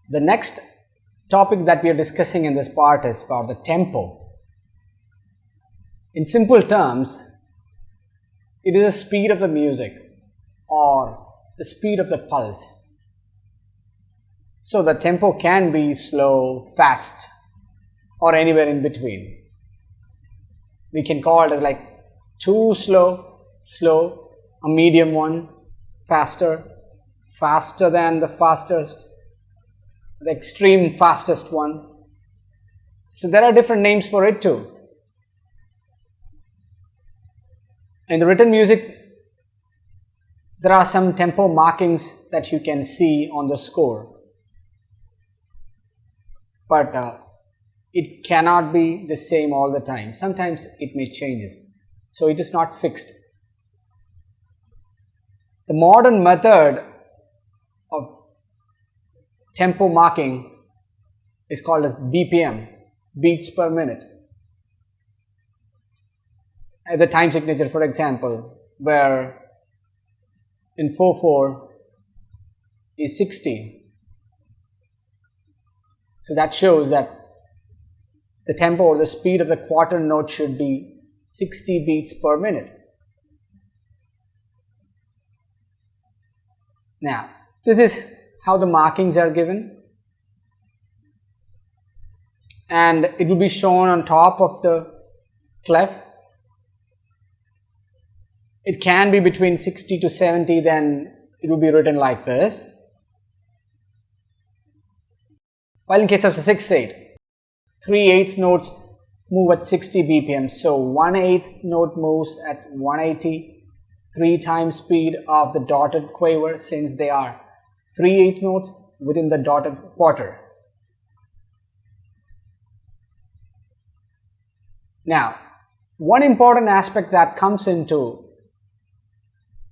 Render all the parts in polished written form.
The next topic that we are discussing in this part is about the tempo. In simple terms, it is the speed of the music or the speed of the pulse. So the tempo can be slow, fast, or anywhere in between. We can call it as like too slow, slow, a medium one, faster, faster than the fastest, the extreme fastest one. So there are different names for it too. In the written music, there are some tempo markings that you can see on the score. But it cannot be the same all the time. Sometimes it may change. So it is not fixed. The modern method of tempo marking is called as BPM, beats per minute. The time signature, for example, where in 4/4 is 60. So that shows that the tempo or the speed of the quarter note should be 60 beats per minute. Now, this is how the markings are given, and it will be shown on top of the clef. It can be between 60 to 70, then it will be written like this. While in case of the 6/8, 3/8 notes move at 60 BPM. So 1/8 note moves at 180, 3 times speed of the dotted quaver, since they are 3/8 notes within the dotted quarter. Now, one important aspect that comes into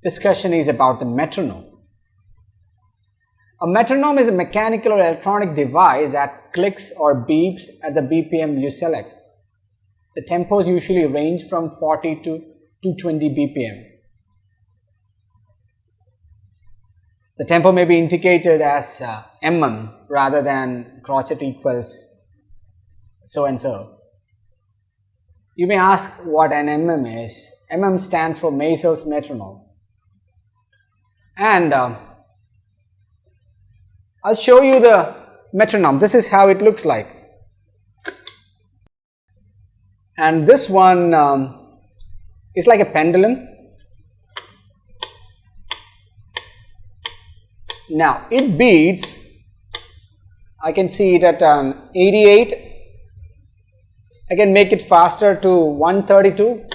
discussion is about the metronome. A metronome is a mechanical or electronic device that clicks or beeps at the BPM you select. The tempos usually range from 40 to 220 BPM. The tempo may be indicated as mm rather than crotchet equals so and so. You may ask what an mm is. Mm stands for Maisel's metronome. And I'll show you the metronome. This is how it looks like. And this one is like a pendulum. Now it beats, I can see it at 88. I can make it faster to 132.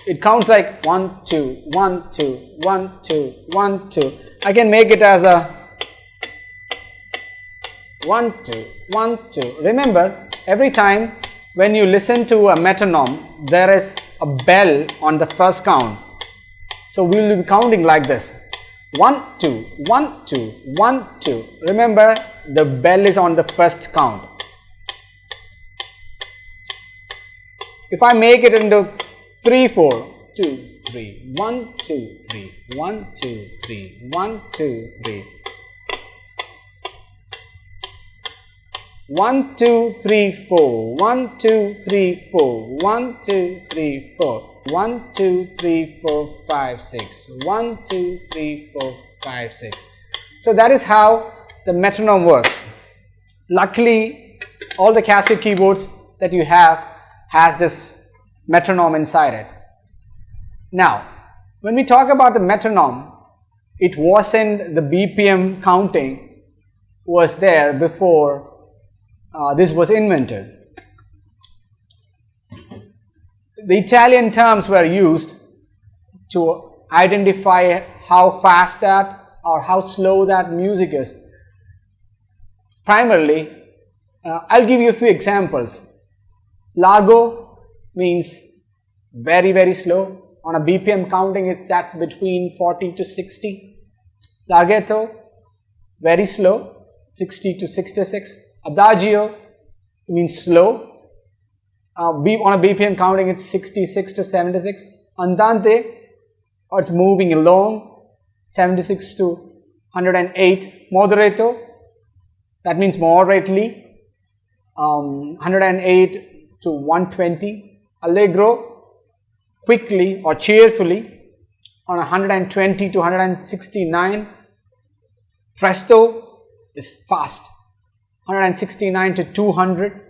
It counts like 1, 2, 1, 2, 1, 2, 1, 2. I can make it as a 1, 2, 1, 2. Remember, every time when you listen to a metronome, there is a bell on the first count. So we will be counting like this. 1, 2, 1, 2, 1, 2. Remember, the bell is on the first count. If I make it into 3, 4, 2, 3, 1, 2, 3, 1, 2, 3, 1, 2, 3. 1, 2, 3, 4, 1, 2, 3, 4, 1, 2, 3, 4, 1, 2, 3, 4, 5, 6, 1, 2, 3, 4, 5, 6. So that is how the metronome works. Luckily, all the Casio keyboards that you have has this metronome inside it. Now, when we talk about the metronome, it wasn't the BPM counting was there before this was invented. The Italian terms were used to identify how fast that or how slow that music is. Primarily, I'll give you a few examples. Largo means very, very slow. On a BPM counting, that's between 40 to 60. Larghetto, very slow, 60 to 66. Adagio means slow. On a BPM counting, it's 66 to 76. Andante, or it's moving along, 76 to 108. Moderato, that means moderately, 108 to 120. Allegro, quickly or cheerfully, on 120 to 169. Presto is fast, 169 to 200.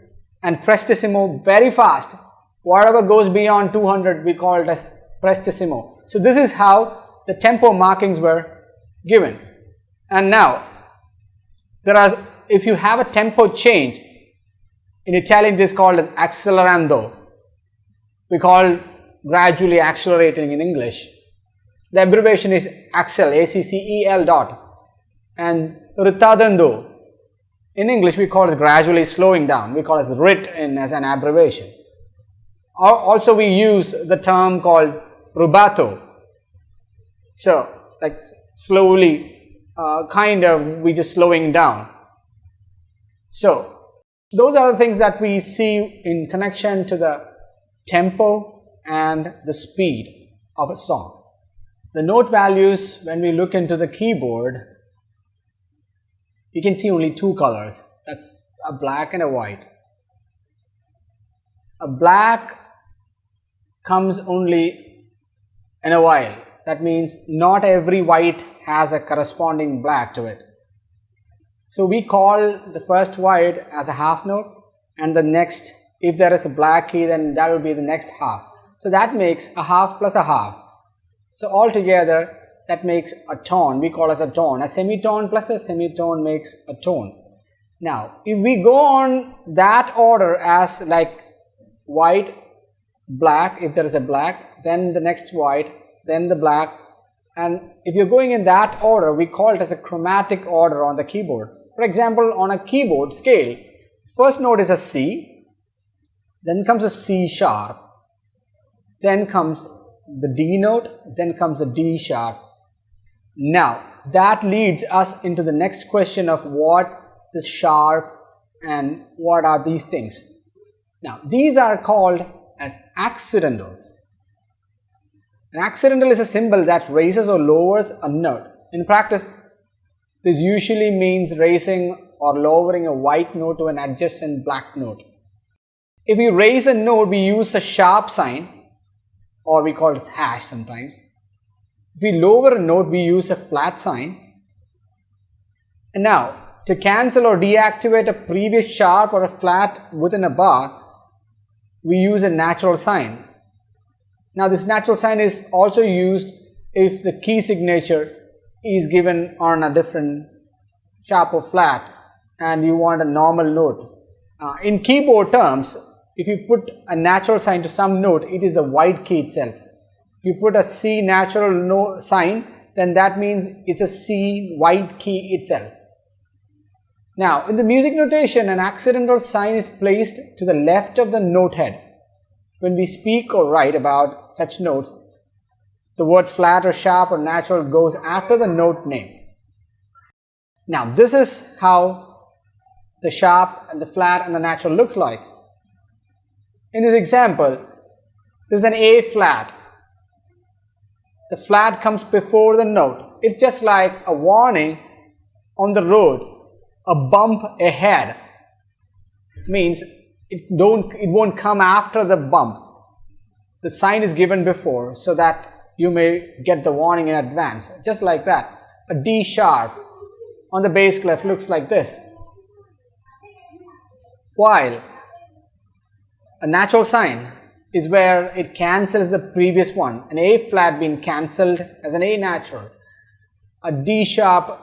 And prestissimo, very fast. Whatever goes beyond 200, we call it as prestissimo. So this is how the tempo markings were given. And now, if you have a tempo change, in Italian it is called as accelerando. We call gradually accelerating in English. The abbreviation is accel, A-C-C-E-L dot. And ritardando, in English we call it gradually slowing down. We call it rit as an abbreviation. Also we use the term called rubato. So like slowly, we just slowing down. So those are the things that we see in connection to the tempo and the speed of a song. The note values, when we look into the keyboard, you can see only two colors. That's a black and a white. A black comes only in a while. That means not every white has a corresponding black to it. So we call the first white as a half note, and the next, if there is a black key, then that will be the next half. So that makes a half plus a half. So altogether, that makes a tone. We call as a tone. A semitone plus a semitone makes a tone. Now, if we go on that order as like white, black, if there is a black, then the next white, then the black, and if you're going in that order, we call it as a chromatic order on the keyboard. For example, on a keyboard scale, first note is a C, then comes a C sharp, then comes the D note, then comes a D sharp. Now, that leads us into the next question of what is sharp and what are these things. Now, these are called as accidentals. An accidental is a symbol that raises or lowers a note. In practice, this usually means raising or lowering a white note to an adjacent black note. If we raise a note, we use a sharp sign, or we call it hash sometimes. If we lower a note, we use a flat sign. And now, to cancel or deactivate a previous sharp or a flat within a bar, we use a natural sign. Now, this natural sign is also used if the key signature is given on a different sharp or flat and you want a normal note. In keyboard terms, if you put a natural sign to some note, it is the white key itself. If you put a C natural sign, then that means it's a C white key itself. Now, in the music notation, an accidental sign is placed to the left of the note head. When we speak or write about such notes, the words flat or sharp or natural goes after the note name. Now, this is how the sharp and the flat and the natural looks like. In this example, this is an A flat. The flat comes before the note. It's just like a warning on the road. A bump ahead means it won't come after the bump. The sign is given before so that you may get the warning in advance. Just like that. A D sharp on the bass clef looks like this. While a natural sign is where it cancels the previous one. An A flat being cancelled as an A natural. A D sharp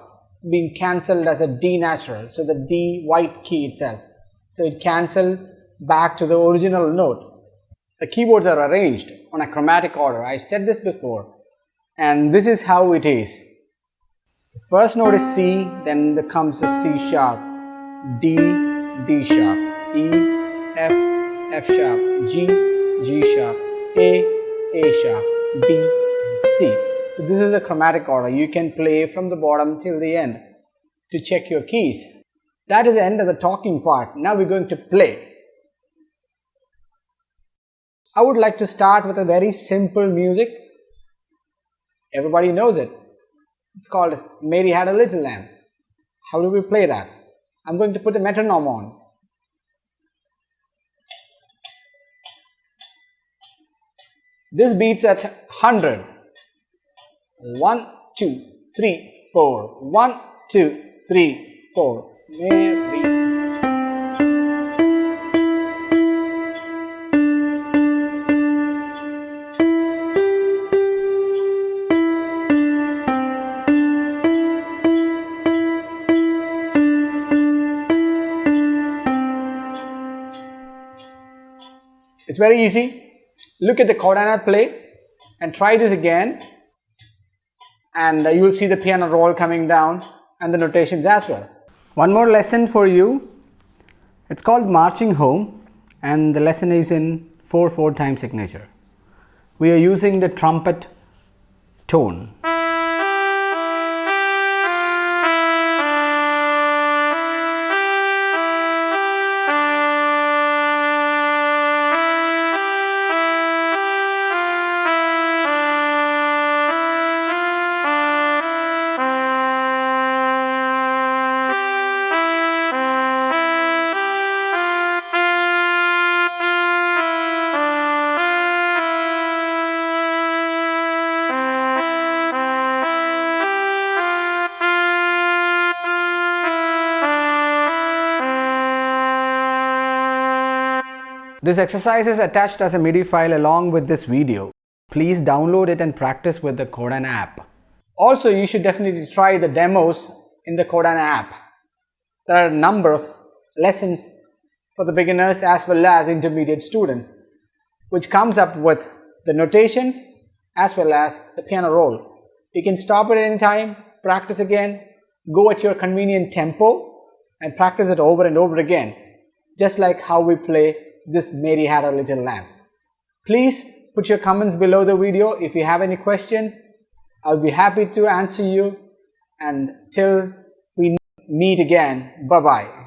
being cancelled as a D natural. So the D white key itself. So it cancels back to the original note. The keyboards are arranged on a chromatic order. I said this before. And this is how it is. The first note is C, then there comes a C sharp, D, D sharp, E, F, F sharp, G, G sharp, A sharp, B, and C. So this is the chromatic order. You can play from the bottom till the end to check your keys. That is the end of the talking part. Now we're going to play. I would like to start with a very simple music. Everybody knows it. It's called as Mary Had a Little Lamb. How do we play that? I'm going to put a metronome on. This beats at 100. 1, 2, 3, 4. 1, 2, 3, 4. Mary. It's very easy. Look at the Chordana Play and try this again, and you will see the piano roll coming down and the notations as well. One more lesson for you. It's called Marching Home, and the lesson is in 4/4 time signature. We are using the trumpet tone. This exercise is attached as a MIDI file along with this video. Please download it and practice with the Chordana app. Also, you should definitely try the demos in the Chordana app. There are a number of lessons for the beginners as well as intermediate students, which comes up with the notations as well as the piano roll. You can stop at any time, practice again, go at your convenient tempo and practice it over and over again, just like how we play this Mary Had a Little Lamb. Please put your comments below the video. If you have any questions, I'll be happy to answer you. And till we meet again, bye-bye.